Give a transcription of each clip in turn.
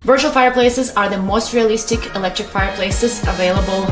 Virtual fireplaces are the most realistic electric fireplaces available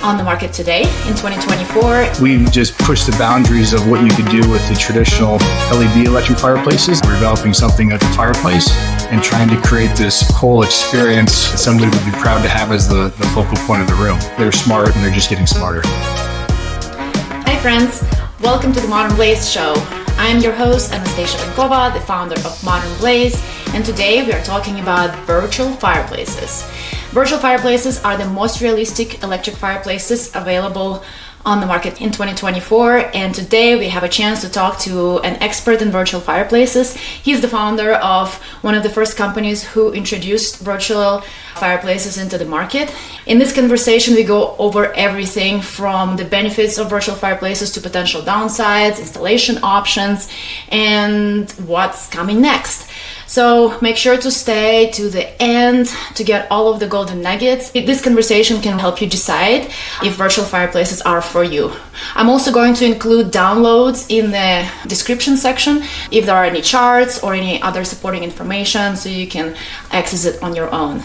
on the market today in 2024. We've just pushed the boundaries of what you could do with the traditional LED electric fireplaces. We're developing something like a fireplace and trying to create this whole experience that somebody would be proud to have as the focal point of the room. They're smart and they're just getting smarter. Hi friends, welcome to the Modern Blaze Show. I'm your host, Anastasia Vankova, the founder of Modern Blaze, and today we are talking about virtual fireplaces. Virtual fireplaces are the most realistic electric fireplaces available on the market in 2024, and today we have a chance to talk to an expert in virtual fireplaces. He's the founder of one of the first companies who introduced virtual fireplaces into the market. In this conversation, we go over everything from the benefits of virtual fireplaces to potential downsides, installation options, and what's coming next. So make sure to stay to the end to get all of the golden nuggets. This conversation can help you decide if virtual fireplaces are for you. I'm also going to include downloads in the description section if there are any charts or any other supporting information so you can access it on your own.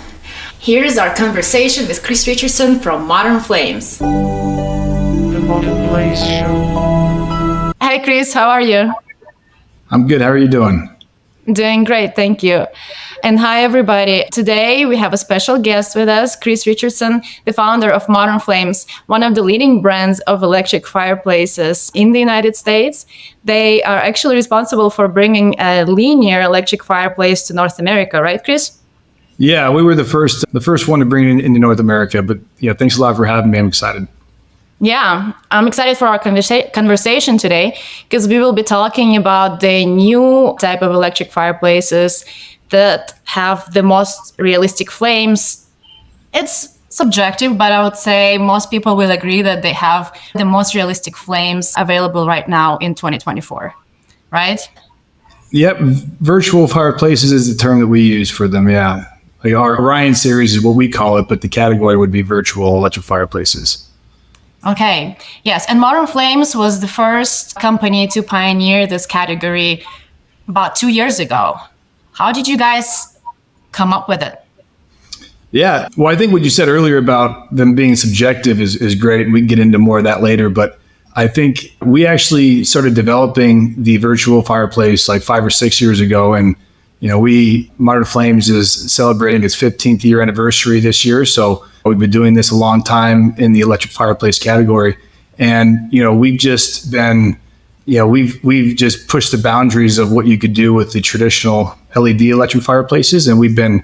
Here is our conversation with Kris Richardson from Modern Flames. The Modern Blaze Show. Hi Kris, how are you? I'm good. How are you doing? Doing great, thank you. And hi everybody. Today we have a special guest with us, Kris Richardson, the founder of Modern Flames, one of the leading brands of electric fireplaces in the United States. They are actually responsible for bringing a linear electric fireplace to North America, right, Kris? Yeah, we were the first one to bring it into North America, but yeah, thanks a lot for having me. I'm excited. Yeah, I'm excited for our conversation today because we will be talking about the new type of electric fireplaces that have the most realistic flames. It's subjective, but I would say most people will agree that they have the most realistic flames available right now in 2024, right? Yep, virtual fireplaces is the term that we use for them, yeah. Like our Orion series is what we call it, but the category would be virtual electric fireplaces. Okay, yes, and Modern Flames was the first company to pioneer this category about 2 years ago. How did you guys come up with it? Yeah, well, I think what you said earlier about them being subjective is great. We can get into more of that later, but I think we actually started developing the virtual fireplace like 5 or 6 years ago, and Modern Flames is celebrating its 15th year anniversary this year, so we've been doing this a long time in the electric fireplace category, and we've just been, we've just pushed the boundaries of what you could do with the traditional LED electric fireplaces, and we've been,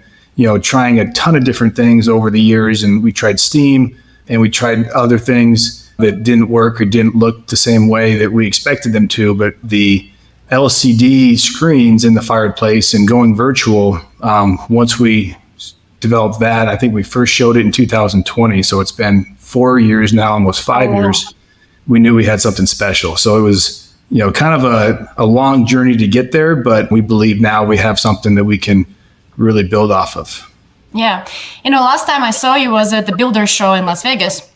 trying a ton of different things over the years, and we tried steam, and we tried other things that didn't work or didn't look the same way that we expected them to, but the LCD screens in the fireplace and going virtual, once we developed that, I think we first showed it in 2020. So it's been 4 years now, almost 5 years. We knew we had something special. So it was, kind of a long journey to get there, but we believe now we have something that we can really build off of. Yeah. Last time I saw you was at the Builder Show in Las Vegas.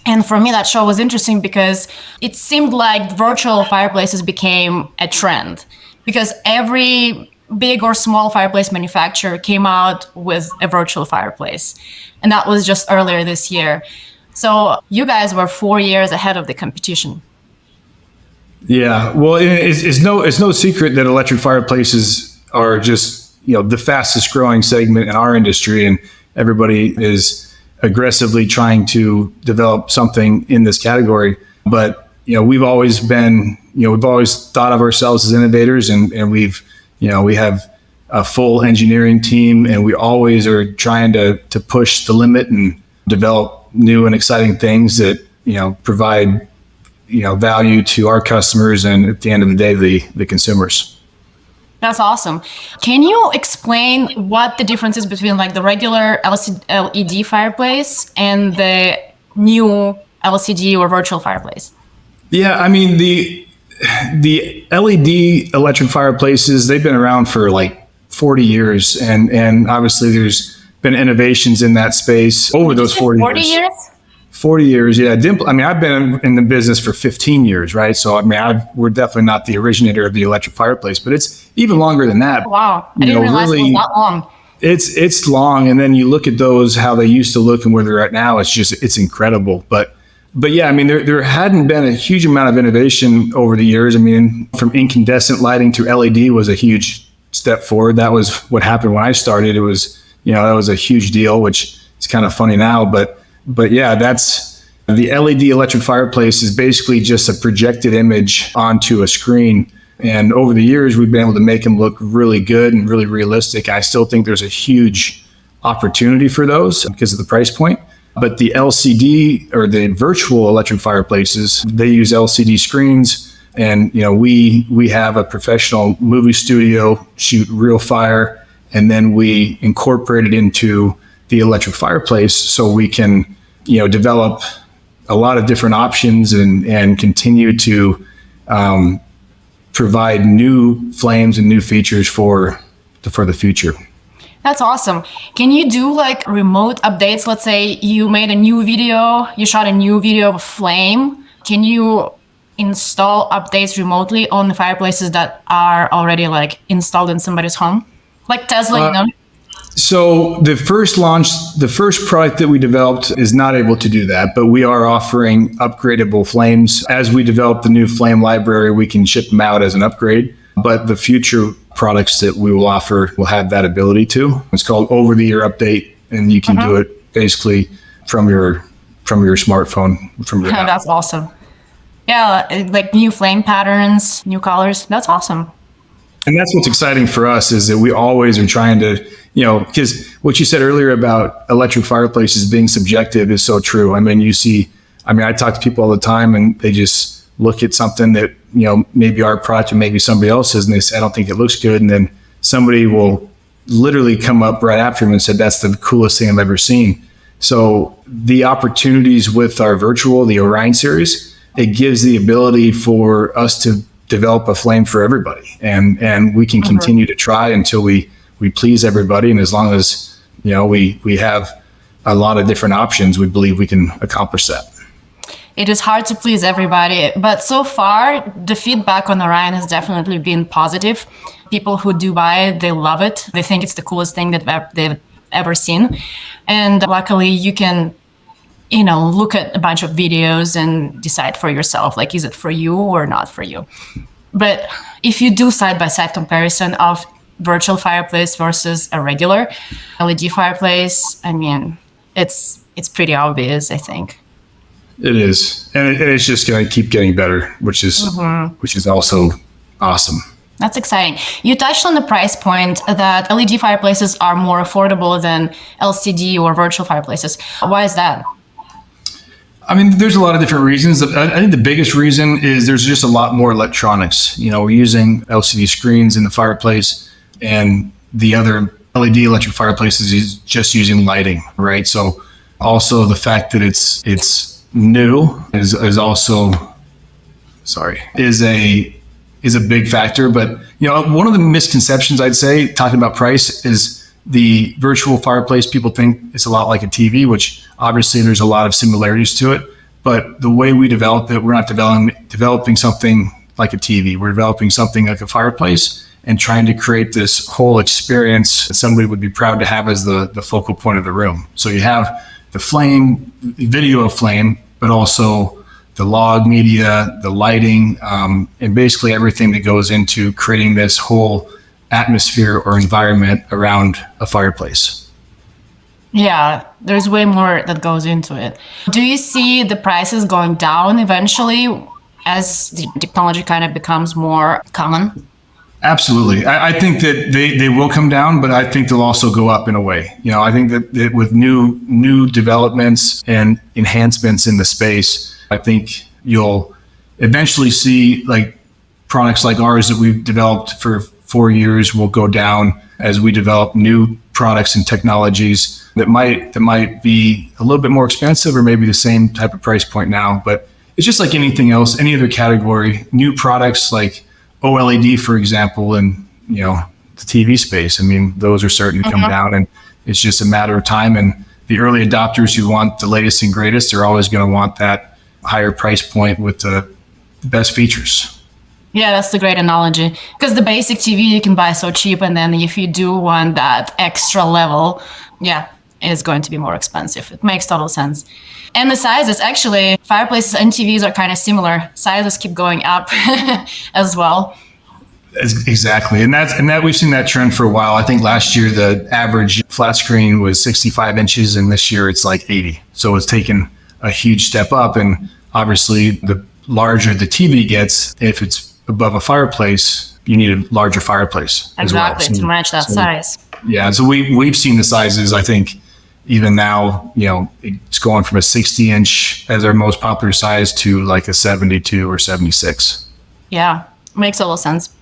And for me, that show was interesting because it seemed like virtual fireplaces became a trend because every big or small fireplace manufacturer came out with a virtual fireplace. And that was just earlier this year. So you guys were 4 years ahead of the competition. Yeah, well, it's no secret that electric fireplaces are just, the fastest growing segment in our industry, and everybody is aggressively trying to develop something in this category. But, we've always thought of ourselves as innovators, and we have a full engineering team, and we always are trying to push the limit and develop new and exciting things that, provide, value to our customers and at the end of the day, the consumers. That's awesome. Can you explain what the difference is between like the regular LED fireplace and the new LCD or virtual fireplace? Yeah, I mean, the LED electric fireplaces, they've been around for like 40 years. And obviously there's been innovations in that space over those 40 years. 40 years? 40 years, yeah. I've been in the business for 15 years, right? So, we're definitely not the originator of the electric fireplace, but it's even longer than that. Wow, I didn't realize it was that long. It's long, and then you look at those, how they used to look and where they're at now. It's incredible. But yeah, I mean, there hadn't been a huge amount of innovation over the years. I mean, from incandescent lighting to LED was a huge step forward. That was what happened when I started. It was, that was a huge deal, which is kind of funny now. But yeah, that's the LED electric fireplace is basically just a projected image onto a screen. And over the years, we've been able to make them look really good and really realistic. I still think there's a huge opportunity for those because of the price point. But the LCD or the virtual electric fireplaces, they use LCD screens. And, we have a professional movie studio shoot real fire, and then we incorporate it into the electric fireplace so we can, develop a lot of different options and continue to provide new flames and new features for the future. That's awesome. Can you do like remote updates? Let's say you made a new video, you shot a new video of a flame. Can you install updates remotely on the fireplaces that are already like installed in somebody's home? Like Tesla, So the first product that we developed is not able to do that, but we are offering upgradable flames. As we develop the new flame library, we can ship them out as an upgrade. But the future products that we will offer will have that ability to. It's called over-the-air update, and you can do it basically from your smartphone, from your house. That's awesome. Yeah, like new flame patterns, new colors. That's awesome. And that's what's exciting for us is that we always are trying to, because what you said earlier about electric fireplaces being subjective is so true. I mean, I talk to people all the time and they just look at something that, maybe our product or maybe somebody else's, and they say, I don't think it looks good. And then somebody will literally come up right after them and said, that's the coolest thing I've ever seen. So the opportunities with our the Orion series, it gives the ability for us to develop a flame for everybody. And we can continue to try until we please everybody. And as long as, we have a lot of different options, we believe we can accomplish that. It is hard to please everybody, but so far the feedback on Orion has definitely been positive. People who do buy it, they love it. They think it's the coolest thing that they've ever seen. And luckily you can, look at a bunch of videos and decide for yourself, like, is it for you or not for you? But if you do side-by-side comparison of virtual fireplace versus a regular LED fireplace, I mean, it's pretty obvious, I think. It is, and it's just going to keep getting better, which is also awesome. That's exciting. You touched on the price point that LED fireplaces are more affordable than LCD or virtual fireplaces. Why is that? I mean, there's a lot of different reasons. I think the biggest reason is there's just a lot more electronics. We're using LCD screens in the fireplace, and the other LED electric fireplaces is just using lighting, right? So also the fact that it's new is also a big factor. But one of the misconceptions I'd say talking about price is the virtual fireplace. People think it's a lot like a TV, which obviously there's a lot of similarities to it. But the way we develop it, we're not developing something like a TV. We're developing something like a fireplace and trying to create this whole experience that somebody would be proud to have as the focal point of the room. So you have the flame, video of flame, but also the log media, the lighting, and basically everything that goes into creating this whole atmosphere or environment around a fireplace. Yeah, there's way more that goes into it. Do you see the prices going down eventually as the technology kind of becomes more common? Absolutely. I think that they will come down, but I think they'll also go up in a way. I think that with new developments and enhancements in the space, I think you'll eventually see like products like ours that we've developed for 4 years will go down as we develop new products and technologies that might be a little bit more expensive or maybe the same type of price point now. But it's just like anything else, any other category, new products like OLED, for example, and the TV space. I mean, those are starting to come down, and it's just a matter of time. And the early adopters who want the latest and greatest are always going to want that higher price point with the best features. Yeah, that's a great analogy. Because the basic TV you can buy so cheap, and then if you do want that extra level, yeah, it's going to be more expensive. It makes total sense. And the sizes, actually, fireplaces and TVs are kind of similar. Sizes keep going up as well. Exactly. And that we've seen that trend for a while. I think last year the average flat screen was 65 inches and this year it's like 80. So it's taken a huge step up. And obviously the larger the TV gets, if it's above a fireplace, you need a larger fireplace as well. Exactly, to match that size. Yeah. So we've seen the sizes, I think, even now, it's going from a 60-inch as our most popular size to like a 72 or 76. Yeah, makes a lot of sense.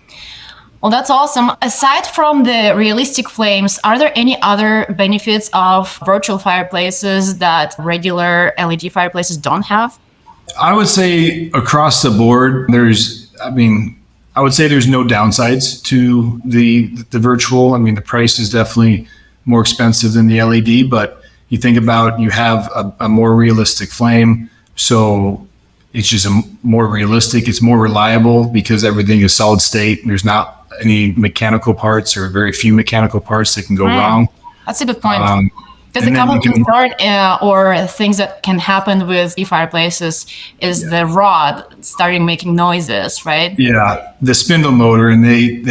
Well, that's awesome. Aside from the realistic flames, are there any other benefits of virtual fireplaces that regular LED fireplaces don't have? I would say across the board, I would say there's no downsides to the virtual. I mean, the price is definitely more expensive than the LED, but you think about, you have a more realistic flame. So it's just more realistic. It's more reliable because everything is solid state. There's not any mechanical parts or very few mechanical parts that can go wrong. That's a good point. Because the common concern or things that can happen with e-fireplaces is the rod starting making noises, right? Yeah, the spindle motor, and the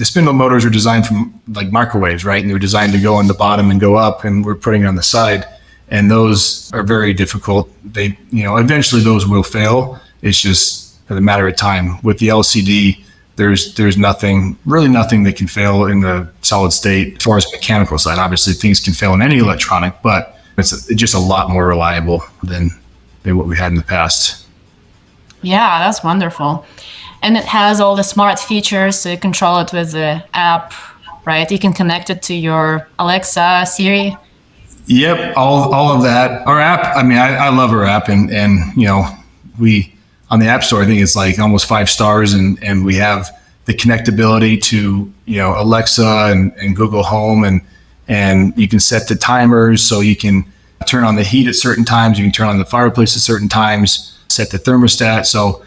spindle motors are designed from like microwaves, right? And they're designed to go on the bottom and go up, and we're putting it on the side, and those are very difficult. They, eventually those will fail. It's just a matter of time. With the LCD, there's nothing that can fail in the solid state as far as mechanical side. Obviously, things can fail in any electronic, but it's just a lot more reliable than what we had in the past. Yeah, that's wonderful. And it has all the smart features, so you control it with the app, right? You can connect it to your Alexa, Siri. Yep, all of that. Our app, I love our app, and we, on the App Store, I think it's like almost 5 stars, and we have the connectability to Alexa and Google Home, and you can set the timers, so you can turn on the heat at certain times, you can turn on the fireplace at certain times, set the thermostat. So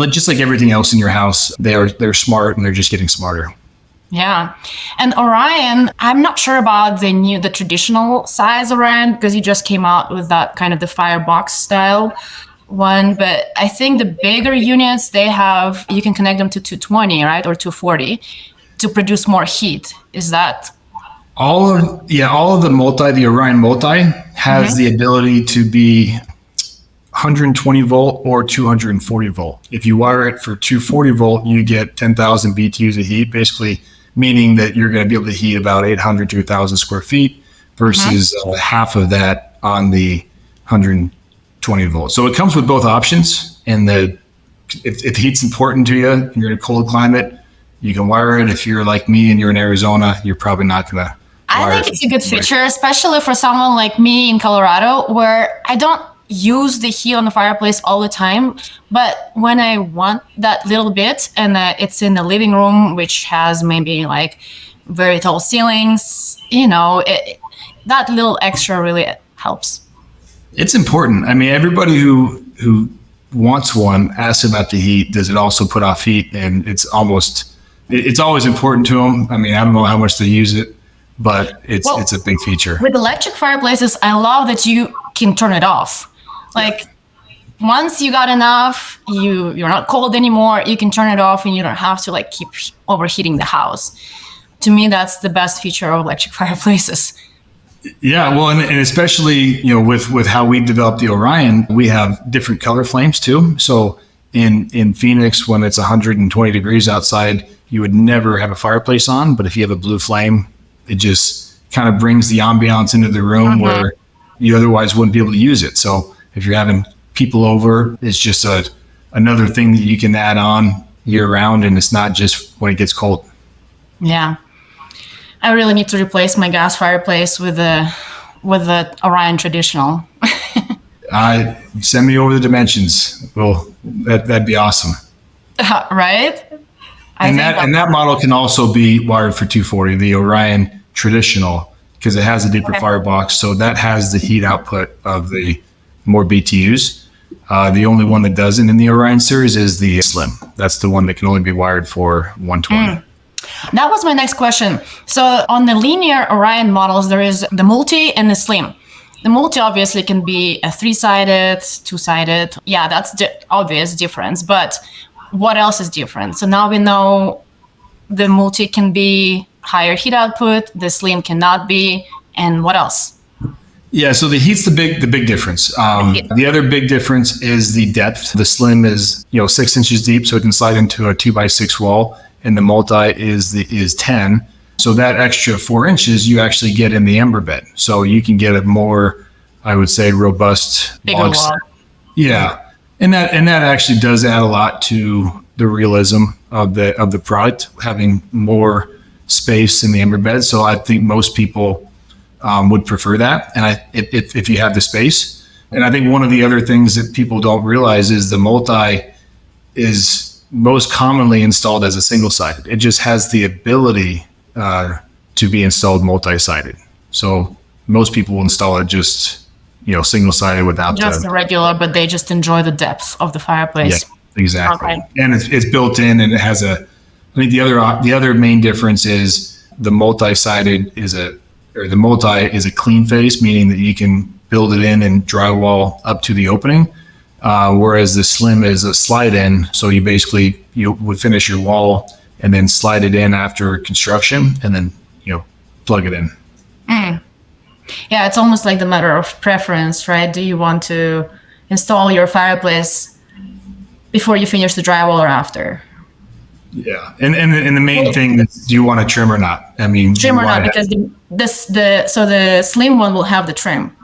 just like everything else in your house, they're smart, and they're just getting smarter. Yeah. And Orion, I'm not sure about the traditional size Orion, because you just came out with that kind of the firebox style one, but I think the bigger units they have, you can connect them to 220, right, or 240 to produce more heat. Is that all of the Orion multi has the ability to be 120 volt or 240 volt. If you wire it for 240 volt, you get 10,000 BTUs of heat, basically meaning that you're going to be able to heat about 800 to 1,000 square feet versus half of that on the 120 volts. So it comes with both options. And if heat's important to you and you're in a cold climate, you can wire it. If you're like me and you're in Arizona, you're probably not going to. I think it's a good feature, especially for someone like me in Colorado, where I don't use the heat on the fireplace all the time. But when I want that little bit, and it's in the living room, which has maybe like very tall ceilings, that little extra really helps. It's important. Everybody who wants one asks about the heat. Does it also put off heat? And it's always important to them. I don't know how much they use it, but it's a big feature. With electric fireplaces, I love that you can turn it off. Like once you got enough, you're not cold anymore, you can turn it off and you don't have to keep overheating the house. To me, that's the best feature of electric fireplaces. Yeah, well, and especially, with how we developed the Orion, we have different color flames too. So in Phoenix, when it's 120 degrees outside, you would never have a fireplace on. But if you have a blue flame, it just kind of brings the ambiance into the room where you otherwise wouldn't be able to use it. So if you're having people over, it's just another thing that you can add on year round, and it's not just when it gets cold. Yeah. I really need to replace my gas fireplace with the Orion traditional. Send me over the dimensions. Well, that'd be awesome. Right? And that model can also be wired for 240, the Orion traditional, because it has a deeper firebox. So that has the heat output of the more BTUs. The only one that doesn't in the Orion series is the Slim. That's the one that can only be wired for 120. That was my next question. So on the linear Orion models, there is the multi and the slim. The multi obviously can be a 3-sided, 2-sided. Yeah, that's the obvious difference. But what else is different? So now we know the multi can be higher heat output, the slim cannot be, and what else? Yeah, so the heat's the big difference. The other big difference is the depth. The Slim is 6 inches deep, so it can slide into a 2x6 wall, and the multi is 10. So that extra 4 inches you actually get in the ember bed. So you can get a more, I would say, robust bigger wall. Yeah, and that actually does add a lot to the realism of the product, having more space in the ember bed. So I think most people would prefer that, and if you have the space. And I think one of the other things that people don't realize is the multi is most commonly installed as a single-sided. It just has the ability to be installed multi-sided. So most people will install it just single-sided without just the regular, but they just enjoy the depth of the fireplace. Yeah, exactly. Okay. And it's built in, and it has I think the other main difference is the multi-sided the multi is a clean face, meaning that you can build it in and drywall up to the opening, whereas the Slim is a slide in. So you would finish your wall and then slide it in after construction, and then plug it in. Yeah, it's almost like the matter of preference, right? Do you want to install your fireplace before you finish the drywall or after? Yeah, and the main thing is, do you want a trim or not? I mean, trim or not, because the Slim one will have the trim.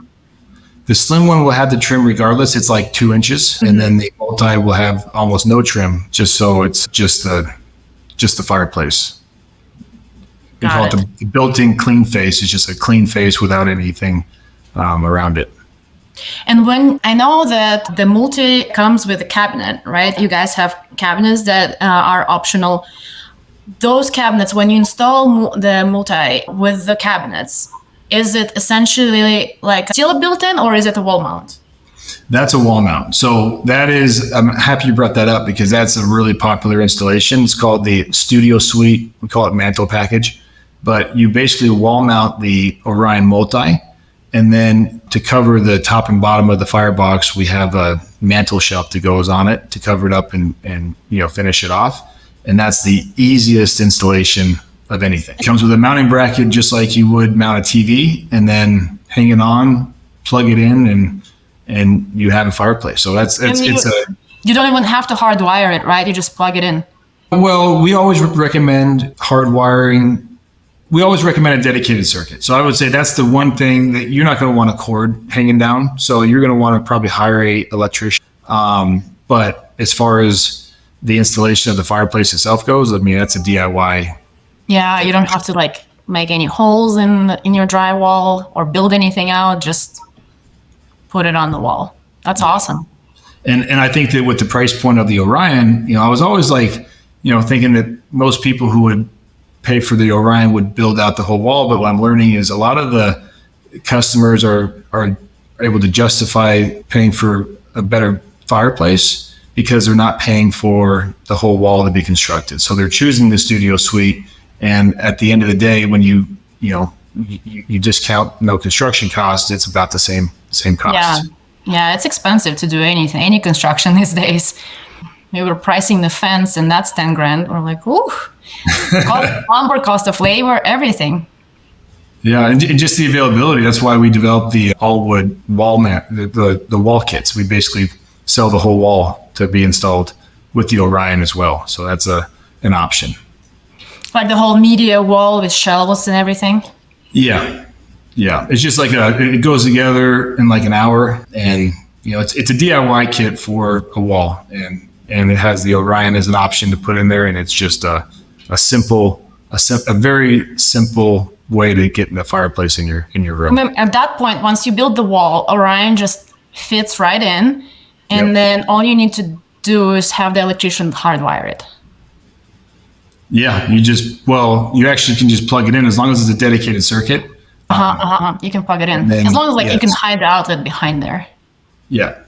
The Slim one will have the trim regardless. It's like 2 inches, and then the multi will have almost no trim, just so it's just the fireplace. We call it the built-in clean face. It's just a clean face without anything around it. And when I know that the multi comes with a cabinet, right? You guys have cabinets that are optional. Those cabinets, when you install the multi with the cabinets, is it essentially like still a built-in, or is it a wall mount? That's a wall mount. So that is, I'm happy you brought that up, because that's a really popular installation. It's called the Studio Suite. We call it mantle package. But you basically wall mount the Orion multi. And then to cover the top and bottom of the firebox, we have a mantle shelf that goes on it to cover it up and finish it off. And that's the easiest installation of anything. It comes with a mounting bracket, just like you would mount a TV, and then hang it on, plug it in, and you have a fireplace. So you don't even have to hardwire it, right? You just plug it in. Well, we always recommend hardwiring. We always recommend a dedicated circuit. So I would say that's the one thing that you're not going to want a cord hanging down. So you're going to want to probably hire a electrician. But as far as the installation of the fireplace itself goes, I mean, that's a DIY. Yeah, you don't have to make any holes in your drywall or build anything out. Just put it on the wall. That's awesome. And I think that with the price point of the Orion, I was always thinking that most people who would pay for the Orion would build out the whole wall. But what I'm learning is a lot of the customers are able to justify paying for a better fireplace because they're not paying for the whole wall to be constructed. So they're choosing the Studio Suite. And at the end of the day, when you discount no construction costs, it's about the same cost. Yeah, it's expensive to do any construction these days. We were pricing the fence, and that's $10,000. We're like, ooh, lumber, cost of labor, everything. Yeah, and just the availability. That's why we developed the all-wood wall mat, the wall kits. We basically sell the whole wall to be installed with the Orion as well. So that's an option. Like the whole media wall with shelves and everything? Yeah. It's just it goes together in like an hour, and it's a DIY kit for a wall, and it has the Orion as an option to put in there, and it's just a very simple way to get the fireplace in your room. At that point, once you build the wall, Orion just fits right in, and then all you need to do is have the electrician hardwire it. Yeah, you actually can just plug it in as long as it's a dedicated circuit. You can plug it in. As long as you can hide the outlet behind there. Yeah.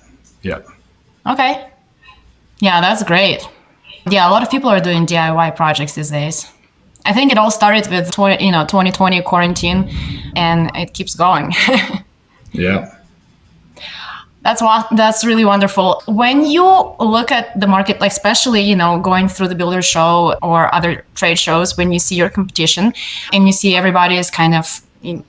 Okay. Yeah, that's great. Yeah, a lot of people are doing DIY projects these days. I think it all started with 2020 quarantine, and it keeps going. Yeah. That's really wonderful. When you look at the market, like especially going through the builder show or other trade shows, when you see your competition and you see everybody is kind of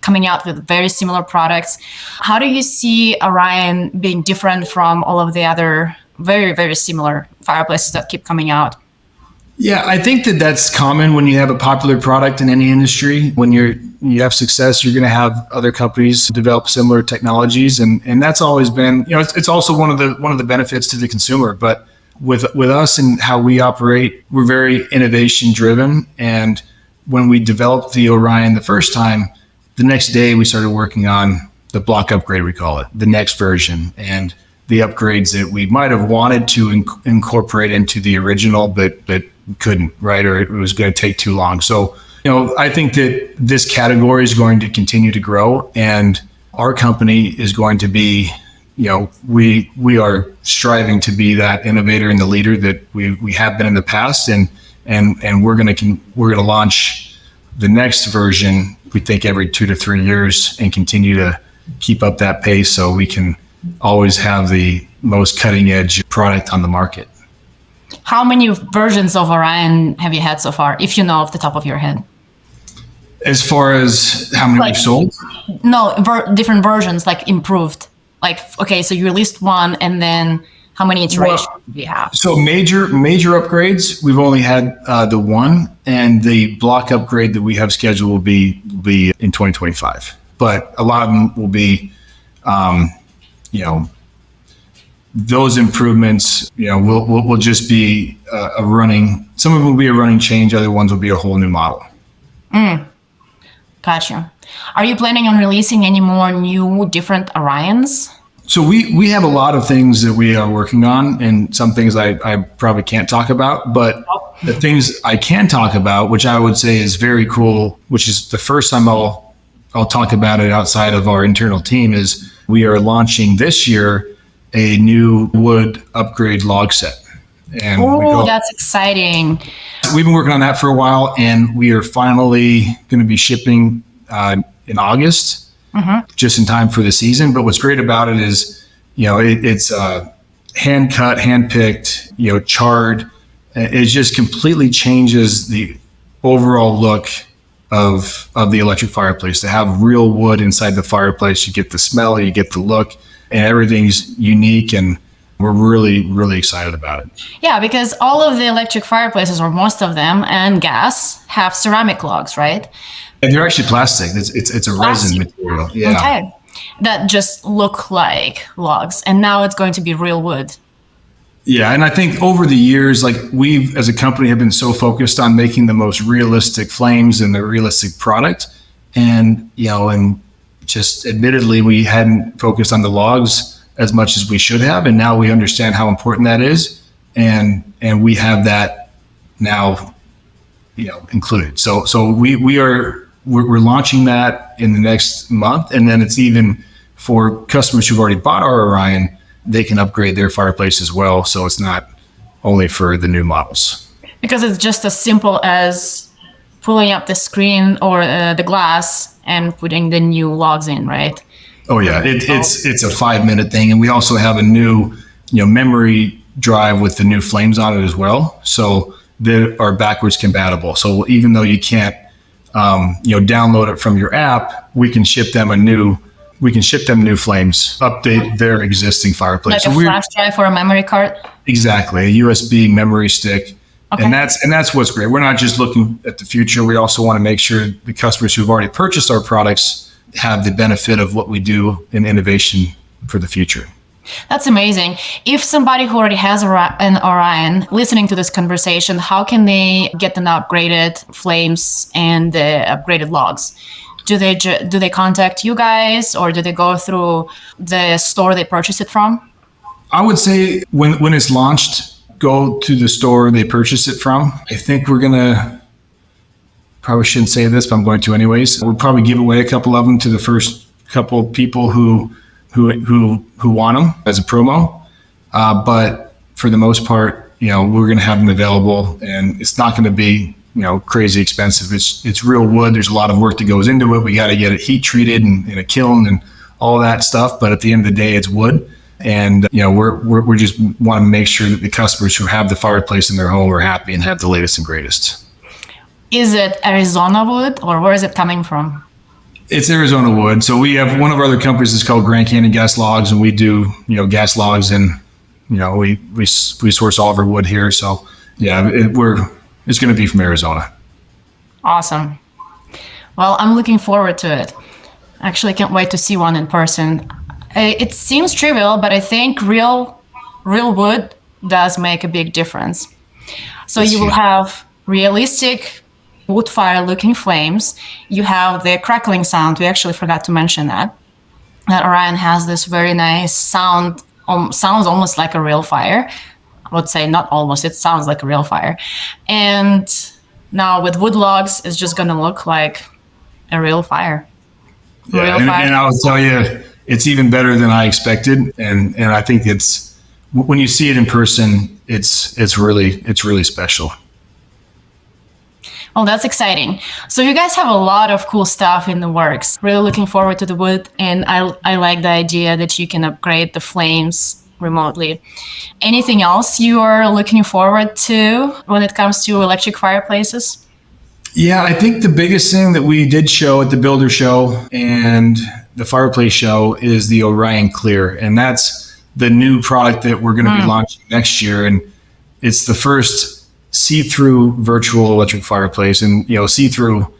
coming out with very similar products, how do you see Orion being different from all of the other very, very similar fireplaces that keep coming out? Yeah, I think that that's common when you have a popular product in any industry. When you have success, you're going to have other companies develop similar technologies, and that's always been, it's also one of the benefits to the consumer. But with us and how we operate, we're very innovation driven. And when we developed the Orion the first time, the next day we started working on the block upgrade, we call it, the next version, and the upgrades that we might have wanted to incorporate into the original, but couldn't, right? Or it was going to take too long. So, I think that this category is going to continue to grow, and our company is going to be, we are striving to be that innovator and the leader that we have been in the past, and we're going to launch the next version, we think, every 2 to 3 years, and continue to keep up that pace so we can always have the most cutting edge product on the market. How many versions of Orion have you had so far, if you know off the top of your head? As far as how many we've sold? No, different versions, like improved. Like, okay, so you released one, and then how many iterations do you have? So major upgrades, we've only had the one, and the block upgrade that we have scheduled will be in 2025. But a lot of them will be, those improvements, will just be a running. Some of them will be a running change. Other ones will be a whole new model. Gotcha. Are you planning on releasing any more new, different Orions? So we have a lot of things that we are working on, and some things I probably can't talk about. But the things I can talk about, which I would say is very cool, which is the first time I'll talk about it outside of our internal team, is we are launching this year a new wood upgrade log set. And that's exciting. We've been working on that for a while, and we are finally going to be shipping in August, just in time for the season. But what's great about it is, it's hand cut, hand picked, charred. It just completely changes the overall look of the electric fireplace. To have real wood inside the fireplace, you get the smell, you get the look, and everything's unique, and we're really, really excited about it. Yeah, because all of the electric fireplaces, or most of them, and gas, have ceramic logs, right? And they're actually plastic. It's a resin material. Yeah. Okay. That just look like logs, and now it's going to be real wood. Yeah, and I think over the years, like, we as a company have been so focused on making the most realistic flames and the realistic product, and and just admittedly, we hadn't focused on the logs as much as we should have, and now we understand how important that is, and we have that now, included. So we're launching that in the next month, and then it's even for customers who've already bought our Orion, they can upgrade their fireplace as well. So it's not only for the new models. Because it's just as simple as pulling up the screen or the glass and putting the new logs in, right? Oh yeah, it's a 5-minute thing, and we also have a new memory drive with the new flames on it as well. So they are backwards compatible. So even though you can't download it from your app, we can ship them new flames, update their existing fireplace. Like a flash drive or a memory card? Exactly, a USB memory stick. Okay. And that's what's great. We're not just looking at the future. We also want to make sure the customers who've already purchased our products have the benefit of what we do in innovation for the future. That's amazing. If somebody who already has an Orion listening to this conversation, how can they get the upgraded flames and the upgraded logs? Do they contact you guys, or do they go through the store they purchased it from? I would say when it's launched, go to the store they purchased it from. I think we're gonna, probably shouldn't say this, but I'm going to anyways. We'll probably give away a couple of them to the first couple of people who want them as a promo. But for the most part, we're going to have them available, and it's not going to be crazy expensive. It's real wood. There's a lot of work that goes into it. We got to get it heat treated and in a kiln and all that stuff. But at the end of the day, it's wood. And we're just want to make sure that the customers who have the fireplace in their home are happy and have the latest and greatest. Is it Arizona wood, or where is it coming from? It's Arizona wood. So we have one of our other companies is called Grand Canyon Gas Logs, and we do gas logs, and we source all of our wood here. So yeah, it's going to be from Arizona. Awesome. Well, I'm looking forward to it. Actually, can't wait to see one in person. It seems trivial, but I think real wood does make a big difference. So you will have realistic wood fire looking flames. You have the crackling sound. We actually forgot to mention that Orion has this very nice sound, sounds almost like a real fire. I would say not almost, it sounds like a real fire. And now with wood logs, it's just going to look like a real fire. Yeah, and I'll tell you, it's even better than I expected. And I think it's, when you see it in person, it's really special. Oh, that's exciting. So you guys have a lot of cool stuff in the works. Really looking forward to the wood. And I like the idea that you can upgrade the flames remotely. Anything else you are looking forward to when it comes to electric fireplaces? Yeah, I think the biggest thing that we did show at the Builder Show and the Fireplace Show is the Orion Clear. And that's the new product that we're going to be launching next year. And it's the first see-through virtual electric fireplace. And, see-through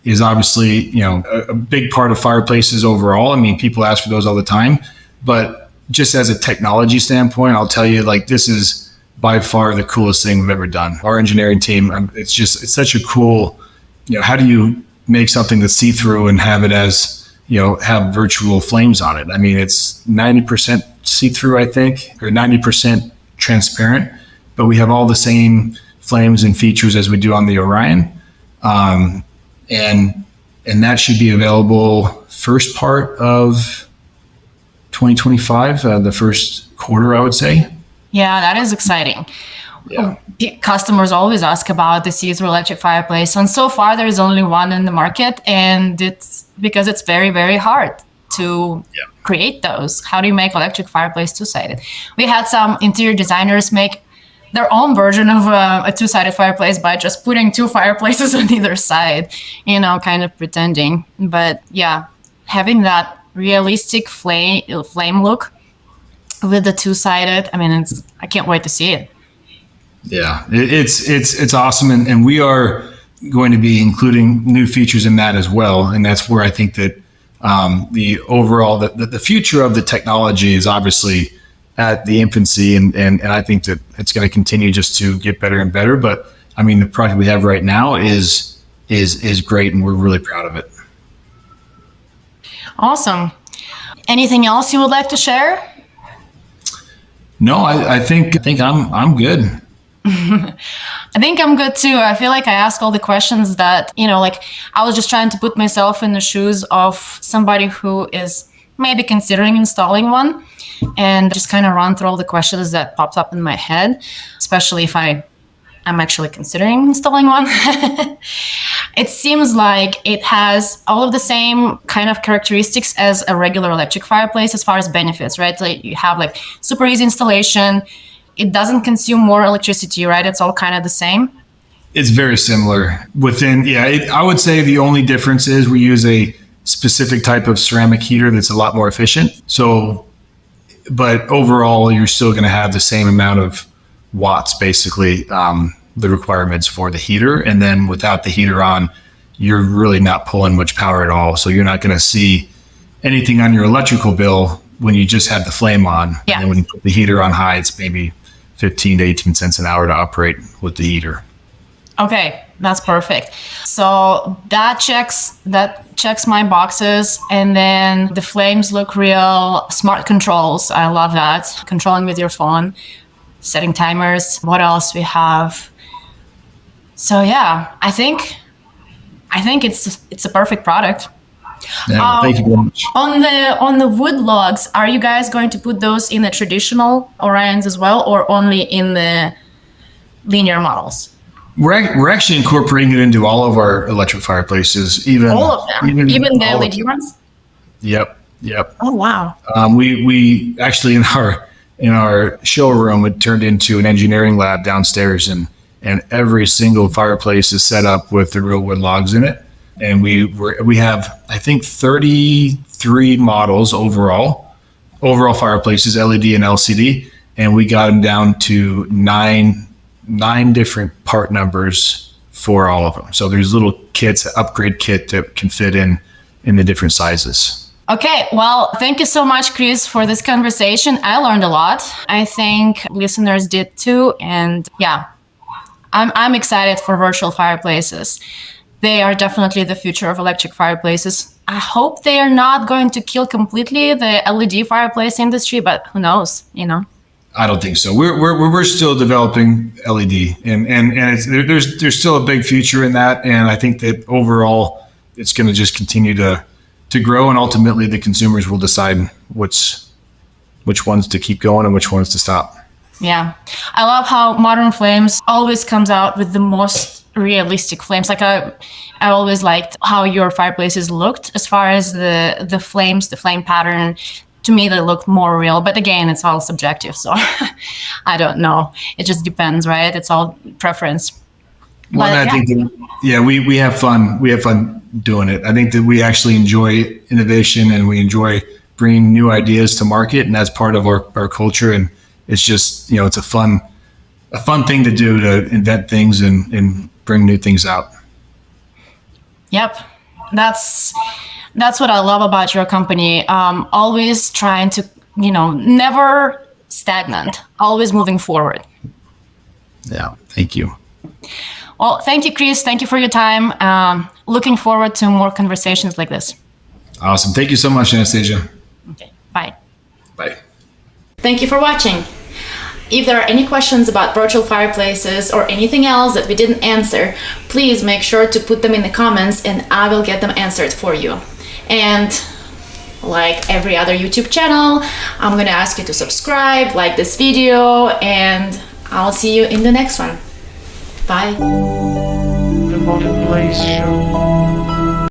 is obviously, a big part of fireplaces overall. I mean, people ask for those all the time. But just as a technology standpoint, I'll tell you, this is by far the coolest thing we've ever done. Our engineering team, it's such a cool, how do you make something that's see-through and have it as, have virtual flames on it? I mean, it's 90% see-through, I think, or 90% transparent, but we have all the same flames and features as we do on the Orion. And that should be available first part of 2025, the first quarter, I would say. Yeah, that is exciting. Yeah. Customers always ask about the see-through electric fireplace, and so far there is only one in the market, and it's because it's very, very hard to create those. How do you make electric fireplace two-sided? We had some interior designers make their own version of a two-sided fireplace by just putting two fireplaces on either side, kind of pretending. But yeah, having that realistic flame look with the two-sided, I mean, I can't wait to see it. Yeah, it's awesome, and we are going to be including new features in that as well. And that's where I think that the overall the future of the technology is obviously at the infancy, and I think that it's going to continue just to get better and better. But I mean, the product we have right now is great, and we're really proud of it. Awesome. Anything else you would like to share? No, I think I'm good. I think I'm good too. I feel like I asked all the questions that, I was just trying to put myself in the shoes of somebody who is maybe considering installing one, and just kind of run through all the questions that popped up in my head, especially if I'm actually considering installing one. It seems like it has all of the same kind of characteristics as a regular electric fireplace as far as benefits, right? Like you have super easy installation. It doesn't consume more electricity, right? It's all kind of the same. It's very similar I would say the only difference is we use a specific type of ceramic heater that's a lot more efficient. So, but overall, you're still going to have the same amount of watts, basically, the requirements for the heater. And then without the heater on, you're really not pulling much power at all. So you're not going to see anything on your electrical bill when you just have the flame on. Yeah. And when you put the heater on high, it's maybe 15 to 18 cents an hour to operate with the heater. Okay, that's perfect. So that checks my boxes. And then the flames look real. Smart controls, I love that. Controlling with your phone, setting timers. What else we have? So yeah, I think it's a perfect product. Yeah, thank you very much. On the wood logs, are you guys going to put those in the traditional Orions as well, or only in the linear models? We're actually incorporating it into all of our electric fireplaces, even All of them, even the all of LED them. ones. Yep. Oh wow! We actually in our showroom, it turned into an engineering lab downstairs, and every single fireplace is set up with the real wood logs in it. And we have, I think, 33 models overall fireplaces, LED and LCD, and we got them down to nine different part numbers for all of them. So there's little kits, upgrade kit that can fit in the different sizes. Okay, well, thank you so much, Kris, for this conversation. I learned a lot. I think listeners did too, and yeah, I'm excited for virtual fireplaces. They are definitely the future of electric fireplaces. I hope they are not going to kill completely the LED fireplace industry, but who knows, you know? I don't think so. We're still developing LED, and there's still a big future in that. And I think that overall, it's going to just continue to grow, and ultimately, the consumers will decide which ones to keep going and which ones to stop. Yeah, I love how Modern Flames always comes out with the most realistic flames. Like I always liked how your fireplaces looked as far as the flames, the flame pattern. To me, they look more real, but again, it's all subjective. So I don't know. It just depends, right? It's all preference. Well, But, I think that, we have fun. We have fun doing it. I think that we actually enjoy innovation, and we enjoy bringing new ideas to market, and that's part of our culture. And it's just, it's a fun thing to do, to invent things and bring new things out. Yep, that's what I love about your company. Always trying to, never stagnant, always moving forward. Yeah, thank you. Well, thank you, Kris. Thank you for your time. Looking forward to more conversations like this. Awesome. Thank you so much, Anastasia. Okay, bye. Bye. Thank you for watching. If there are any questions about virtual fireplaces or anything else that we didn't answer, please make sure to put them in the comments and I will get them answered for you. And like every other YouTube channel, I'm gonna ask you to subscribe, like this video, and I'll see you in the next one. Bye. The Modern Blaze Show.